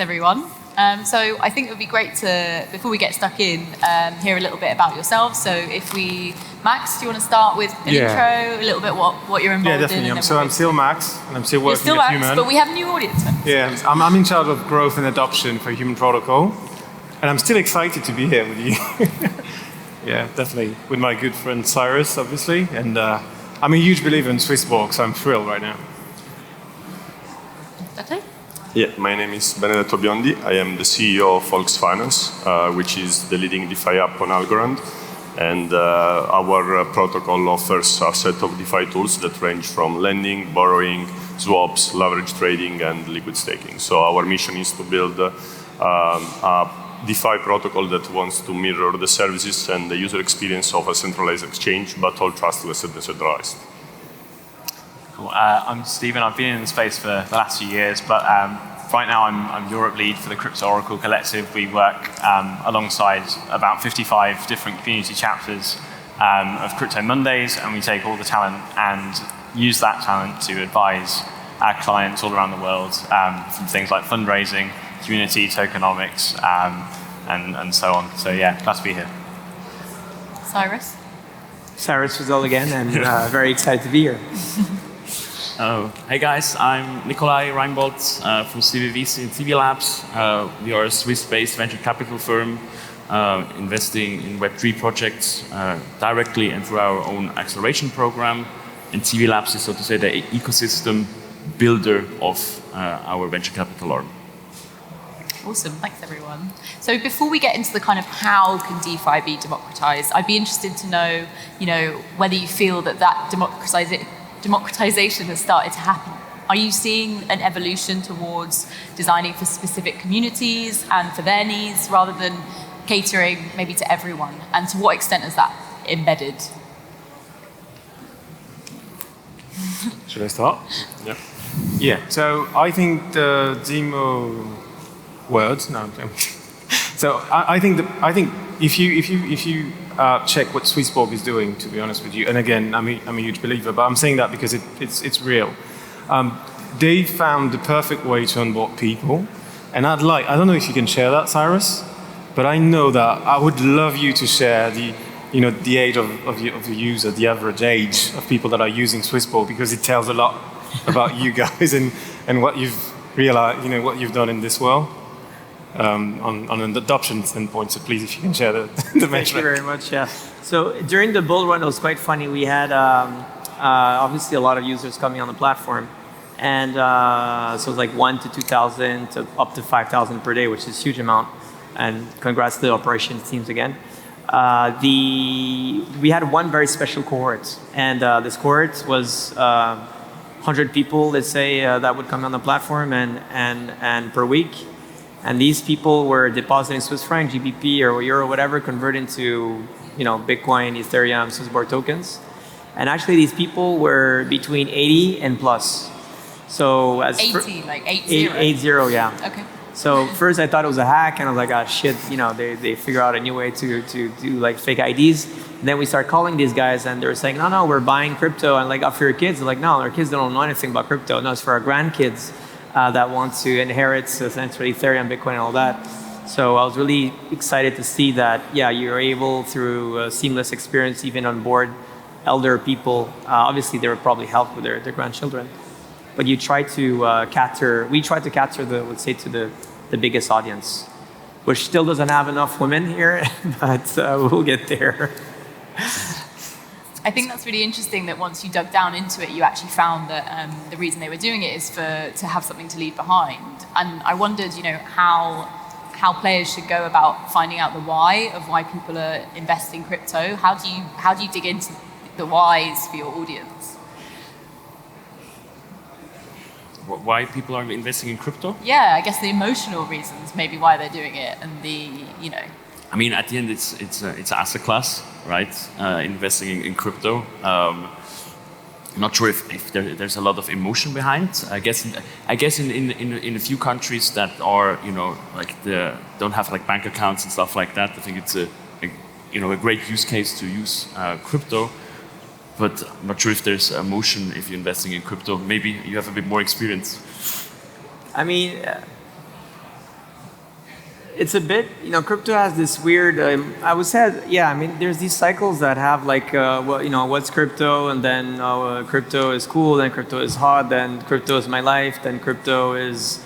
everyone. So I think it would be great to, before we get stuck in, hear a little bit about yourselves. So Max, do you want to start with an intro, a little bit what you're involved in? Yeah, definitely. So I'm still Max, and I'm still working with Max, Human. But we have a new audience. Yeah, I'm in charge of growth and adoption for Human Protocol, and I'm still excited to be here with you. Yeah, definitely. With my good friend Cyrus, obviously, and I'm a huge believer in Swissborg, so I'm thrilled right now. Okay. Yeah, my name is Benedetto Biondi. I am the CEO of Volksfinance, which is the leading DeFi app on Algorand. And our protocol offers a set of DeFi tools that range from lending, borrowing, swaps, leverage trading, and liquid staking. So our mission is to build a DeFi protocol that wants to mirror the services and the user experience of a centralized exchange, but all trustless and decentralized. Cool. I'm Stephen. I've been in the space for the last few years, but right now I'm Europe lead for the Crypto Oracle Collective. We work alongside about 55 different community chapters of Crypto Mondays, and we take all the talent and use that talent to advise our clients all around the world from things like fundraising, community, tokenomics, and so on. So yeah, glad to be here. Cyrus? Cyrus Fazel again, and very excited to be here. Oh, hey guys, I'm Nicolai Reinbold from CVVC and CV Labs. We are a Swiss-based venture capital firm investing in Web3 projects directly and through our own acceleration program. And CV Labs is, so to say, the ecosystem builder of our venture capital arm. Awesome, thanks everyone. So before we get into the kind of how can DeFi be democratized, I'd be interested to know, whether you feel that democratization has started to happen. Are you seeing an evolution towards designing for specific communities and for their needs rather than catering maybe to everyone? And to what extent is that embedded? Should I start? Yeah. Yeah, so I think the demo words, no, so I think if you check what Swissborg is doing, to be honest with you, and again, I'm a huge believer, but I'm saying that because it's real. They found the perfect way to onboard people, and I don't know if you can share that, Cyrus, but I know that I would love you to share the age of the user, the average age of people that are using Swissborg, because it tells a lot about you guys and what you've realized, what you've done in this world. On an adoption standpoint, so please, if you can share the metric. Thank you very much, yeah. So during the bull run, it was quite funny. We had obviously a lot of users coming on the platform, and so it was like 1 to 2,000 to up to 5,000 per day, which is a huge amount. And congrats to the operations teams again. We had one very special cohort, and this cohort was 100 people, let's say, that would come on the platform and per week. And these people were depositing Swiss franc, GBP, or euro, whatever, converted into, Bitcoin, Ethereum, Swissborg tokens. And actually, these people were between 80 and plus. So as 80, like 80? 80, yeah. Okay. So first I thought it was a hack, and I was like, ah, shit, they figure out a new way to do like fake IDs. And then we start calling these guys, and they were saying, no, we're buying crypto, and like, for your kids. They're like, no, our kids don't know anything about crypto. No, it's for our grandkids. That want to inherit essentially Ethereum, Bitcoin, and all that. So I was really excited to see that, you're able through a seamless experience, even on board elder people. Obviously, they were probably helped with their grandchildren. But we try to capture the biggest audience, which still doesn't have enough women here, but we'll get there. I think that's really interesting that once you dug down into it, you actually found that the reason they were doing it is to have something to leave behind. And I wondered, how players should go about finding out the why of why people are investing crypto. How do you dig into the whys for your audience? Why people are investing in crypto? Yeah, I guess the emotional reasons, maybe why they're doing it, and I mean, at the end, it's an asset class, right? Investing in crypto. I'm not sure if there's a lot of emotion behind. I guess in a few countries that are don't have like bank accounts and stuff like that. I think it's a great use case to use crypto. But I'm not sure if there's emotion if you're investing in crypto. Maybe you have a bit more experience. I mean, it's a bit, crypto has this weird, I would say, yeah, I mean, there's these cycles that have like, what's crypto? And then crypto is cool, then crypto is hot, then crypto is my life, then crypto is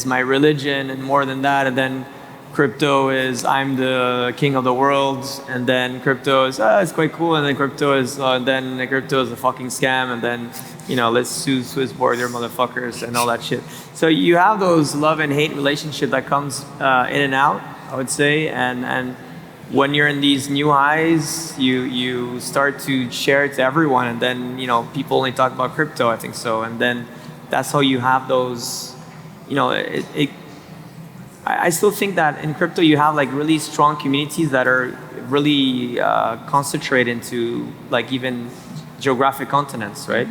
my religion, and more than that, and then crypto is I'm the king of the world, and then crypto is it's quite cool, and then crypto is a fucking scam, and then let's sue Swissborg, they're motherfuckers, and all that shit. So you have those love and hate relationship that comes in and out, I would say, and when you're in these new highs, you start to share it to everyone, and then people only talk about crypto, I think so, and then that's how you have those. I still think that in crypto you have like really strong communities that are really concentrated into like even geographic continents, right?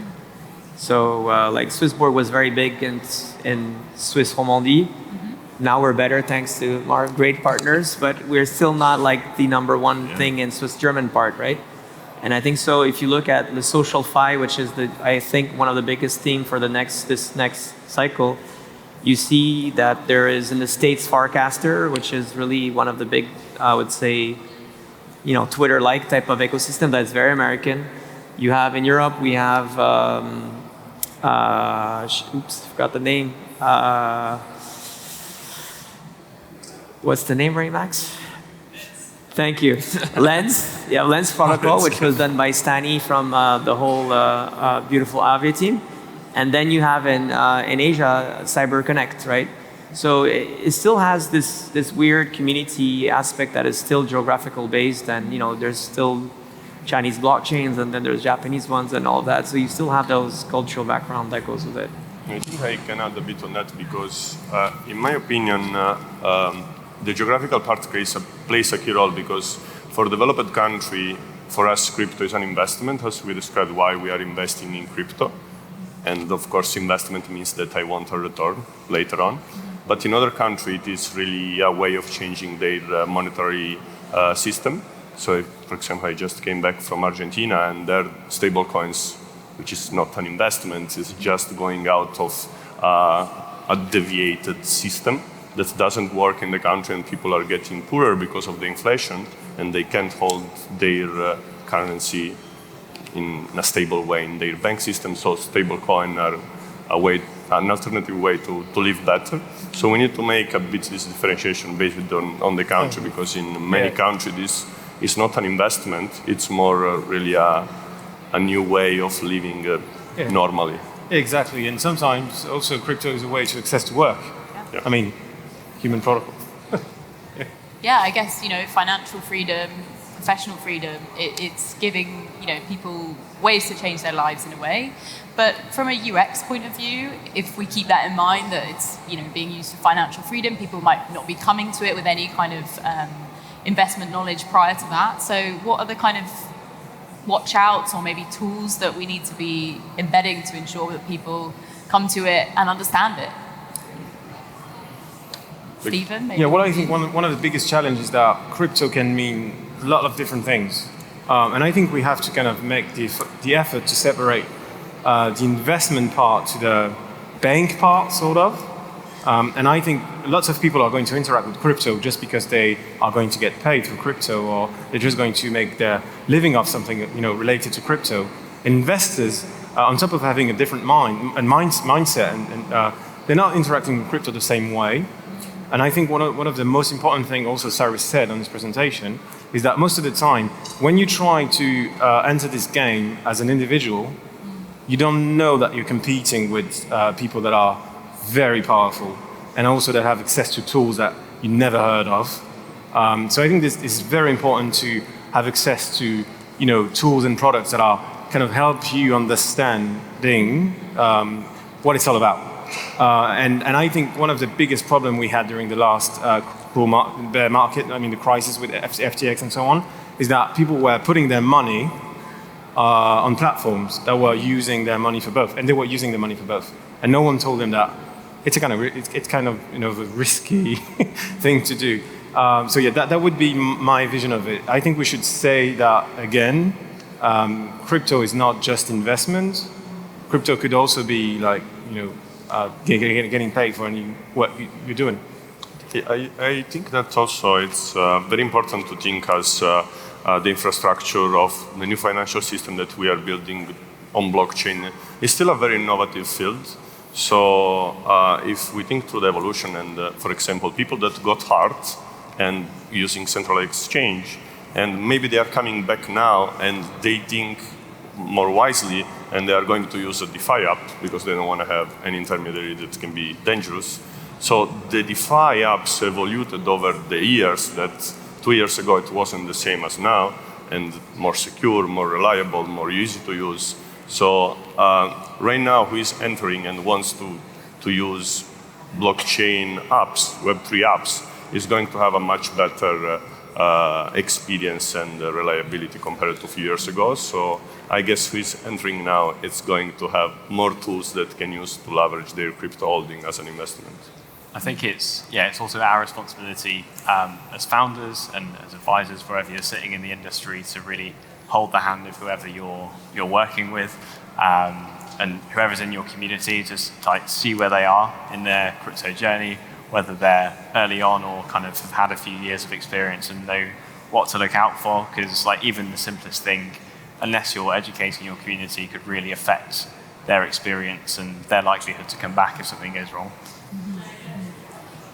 So like Swissborg was very big in Swiss Romandie. Mm-hmm. Now we're better thanks to our great partners, but we're still not like the number one thing in Swiss German part, right? And I think so if you look at the social fi, which is I think one of the biggest themes for this next cycle, you see that there is in the States Farcaster, which is really one of the big, I would say, Twitter-like type of ecosystem that's very American. You have in Europe, we have, forgot the name. What's the name, right, Max? Thank you. Lens, Lens Protocol, which was done by Stani from the whole beautiful Avia team. And then you have in Asia, Cyber Connect, right? So it still has this weird community aspect that is still geographical based, and there's still Chinese blockchains, and then there's Japanese ones and all that. So you still have those cultural background that goes with it. I think I can add a bit on that because, in my opinion, the geographical part plays a key role because for a developed country, for us, crypto is an investment, as we described why we are investing in crypto. And of course, investment means that I want a return later on. But in other countries, it is really a way of changing their monetary system. So, for example, I just came back from Argentina, and their stable coins, which is not an investment, is just going out of a deviated system that doesn't work in the country, and people are getting poorer because of the inflation, and they can't hold their currency in a stable way in their bank system. So stable coin are an alternative way to live better. So we need to make a bit this differentiation based on the country, because in many countries this is not an investment, it's more really a new way of living normally. Exactly, and sometimes also crypto is a way to access to work. Yeah. I mean, human protocol. Yeah, I guess, financial freedom, professional freedom, it's giving, people ways to change their lives in a way. But from a UX point of view, if we keep that in mind, that it's, being used for financial freedom, people might not be coming to it with any kind of investment knowledge prior to that. So what are the kind of watch outs or maybe tools that we need to be embedding to ensure that people come to it and understand it? Stephen, maybe? Yeah, well, I think one of the biggest challenges is that crypto can mean a lot of different things. And I think we have to kind of make the effort to separate the investment part to the bank part, sort of. And I think lots of people are going to interact with crypto just because they are going to get paid through crypto, or they're just going to make their living off something related to crypto. Investors, on top of having a different mindset, and they're not interacting with crypto the same way. And I think one of the most important things also Cyrus said on this presentation is that most of the time, when you try to enter this game as an individual, you don't know that you're competing with people that are very powerful and also that have access to tools that you never heard of. So I think this is very important to have access to tools and products that are kind of help you understanding what it's all about. And I think one of the biggest problems we had during the last bear market, the crisis with FTX and so on, is that people were putting their money on platforms that were using their money for both, and they were using the money for both, and no one told them that it's kind of a risky thing to do. So yeah, that would be my vision of it. I think we should say that again. Crypto is not just investment. Crypto could also be like getting paid for any work you're doing. I think that also it's very important to think as the infrastructure of the new financial system that we are building on blockchain is still a very innovative field. So if we think through the evolution and, for example, people that got hurt and using centralized exchange, and maybe they are coming back now and they think more wisely and they are going to use a DeFi app because they don't want to have an intermediary that can be dangerous. So the DeFi apps evolved over the years that 2 years ago it wasn't the same as now, and more secure, more reliable, more easy to use. So right now who is entering and wants to use blockchain apps, Web3 apps, is going to have a much better experience and reliability compared to a few years ago. So I guess who is entering now, it's going to have more tools that can use to leverage their crypto holding as an investment. I think it's also our responsibility as founders and as advisors, wherever you're sitting in the industry, to really hold the hand of whoever you're working with, and whoever's in your community, just like see where they are in their crypto journey, whether they're early on or kind of have had a few years of experience and know what to look out for. Because like even the simplest thing, unless you're educating your community, could really affect their experience and their likelihood to come back if something goes wrong.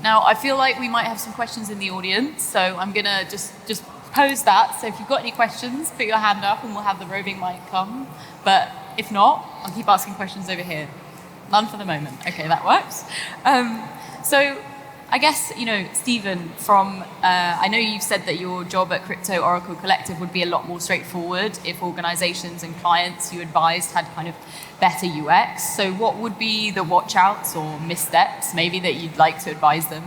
Now, I feel like we might have some questions in the audience, so I'm going to just pose that. So if you've got any questions, put your hand up and we'll have the roving mic come. But if not, I'll keep asking questions over here. None for the moment. Okay, that works. So I guess, Stephen, I know you've said that your job at Crypto Oracle Collective would be a lot more straightforward if organizations and clients you advised had kind of better UX. So what would be the watch-outs or missteps maybe that you'd like to advise them?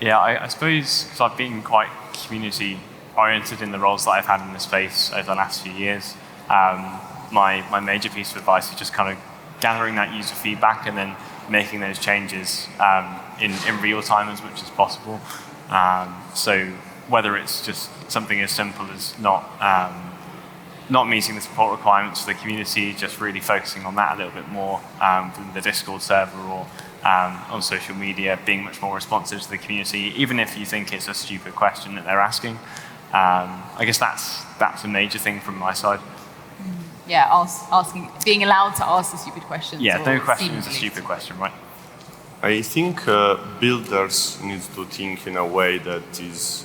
Yeah, I suppose because I've been quite community-oriented in the roles that I've had in the space over the last few years, my major piece of advice is just kind of gathering that user feedback and then making those changes in real time as much as possible. So whether it's just something as simple as not meeting the support requirements for the community, just really focusing on that a little bit more within the Discord server or on social media, being much more responsive to the community, even if you think it's a stupid question that they're asking. I guess that's a major thing from my side. Yeah, asking, being allowed to ask the stupid questions. Yeah, no question is a stupid question, right? I think builders need to think in a way that is,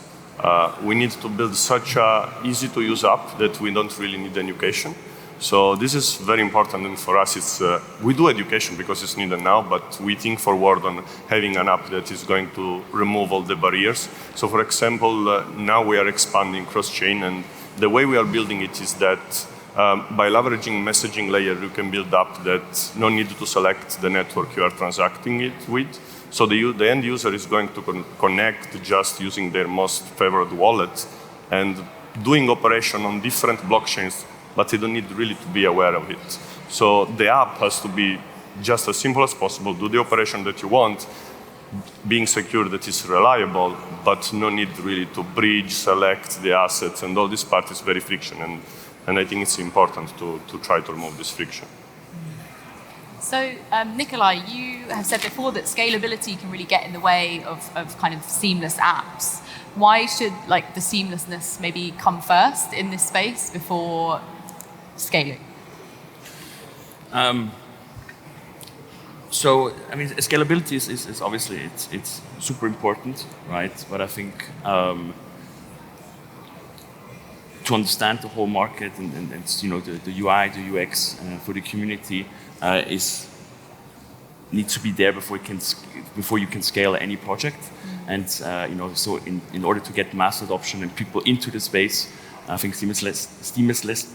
we need to build such a easy to use app that we don't really need education. So this is very important, and for us it's, we do education because it's needed now, but we think forward on having an app that is going to remove all the barriers. So for example, now we are expanding cross-chain, and the way we are building it is that by leveraging messaging layer, you can build up that no need to select the network you are transacting it with. So the end user is going to connect just using their most favorite wallet and doing operation on different blockchains, but they don't need really to be aware of it. So the app has to be just as simple as possible, do the operation that you want, being secure that is reliable, but no need really to bridge, select the assets, and all this part is very friction. And I think it's important to try to remove this friction. So, Nicolai, you have said before that scalability can really get in the way of kind of seamless apps. Why should the seamlessness maybe come first in this space before scaling? So, I mean, scalability is obviously it's super important, right? But I think to understand the whole market and the UI, the UX for the community needs to be there before you can scale any project. And so in order to get mass adoption and people into the space, I think seamlessness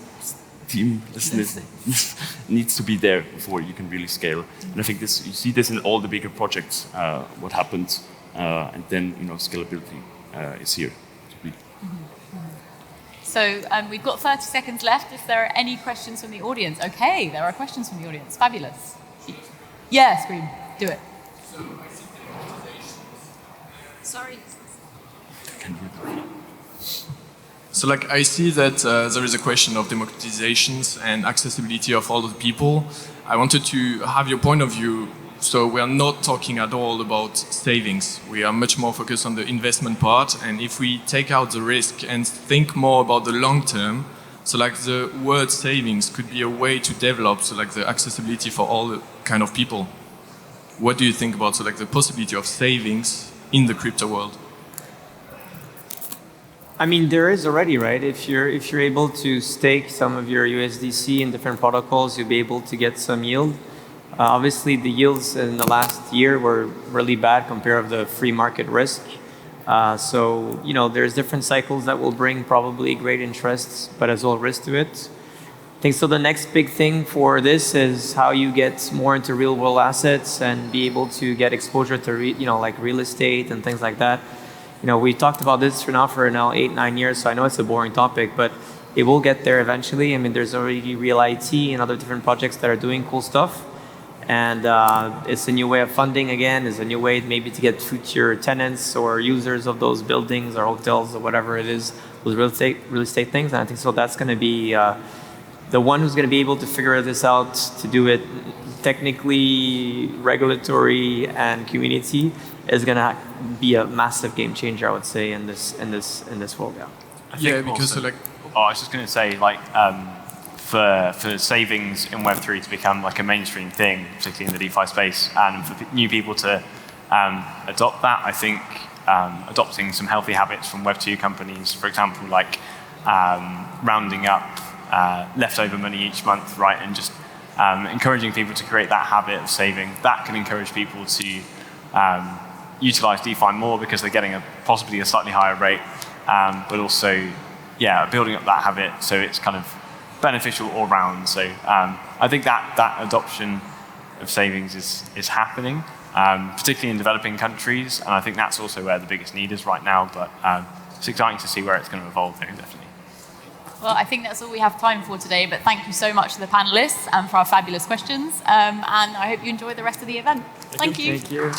needs to be there before you can really scale. And I think you see this in all the bigger projects, what happened, and then scalability is here. So we've got 30 seconds left. If there are any questions from the audience. Okay, there are questions from the audience. Fabulous. Yeah, Scream, do it. So I see democratizations. Sorry. So I see that there is a question of democratizations and accessibility of all the people. I wanted to have your point of view so we are not talking at all about savings. We are much more focused on the investment part. And if we take out the risk and think more about the long term, so like the word savings could be a way to develop so like the accessibility for all kind of people. What do you think about so like the possibility of savings in the crypto world? I mean, there is already, right? If you're able to stake some of your USDC in different protocols, you'll be able to get some yield. Obviously, the yields in the last year were really bad compared to the free market risk. So, you know, there's different cycles that will bring probably great interests, but as well risk to it. I think so. The next big thing for this is how you get more into real world assets and be able to get exposure to, like real estate and things like that. You know, we talked about this for now 8-9 years, so I know it's a boring topic, but it will get there eventually. I mean, there's already Real IT and other different projects that are doing cool stuff. And it's a new way of funding again. It's a new way maybe to get future tenants or users of those buildings or hotels or whatever it is, those real estate things. And I think so that's going to be the one who's going to be able to figure this out, to do it technically, regulatory, and community is going to be a massive game changer, I would say, in this world. Yeah. Yeah, because so like. Oh, I was just going to say, like, for savings in Web3 to become like a mainstream thing, particularly in the DeFi space, and for new people to adopt that, I think adopting some healthy habits from Web2 companies, for example, like rounding up leftover money each month, right, and just encouraging people to create that habit of saving, that can encourage people to utilize DeFi more because they're getting possibly a slightly higher rate, but also, yeah, building up that habit so it's kind of beneficial all round. So I think that adoption of savings is happening, particularly in developing countries, and I think that's also where the biggest need is right now, but it's exciting to see where it's going to evolve there, definitely. Well, I think that's all we have time for today, but thank you so much to the panelists and for our fabulous questions, and I hope you enjoy the rest of the event. Thank you. Thank you.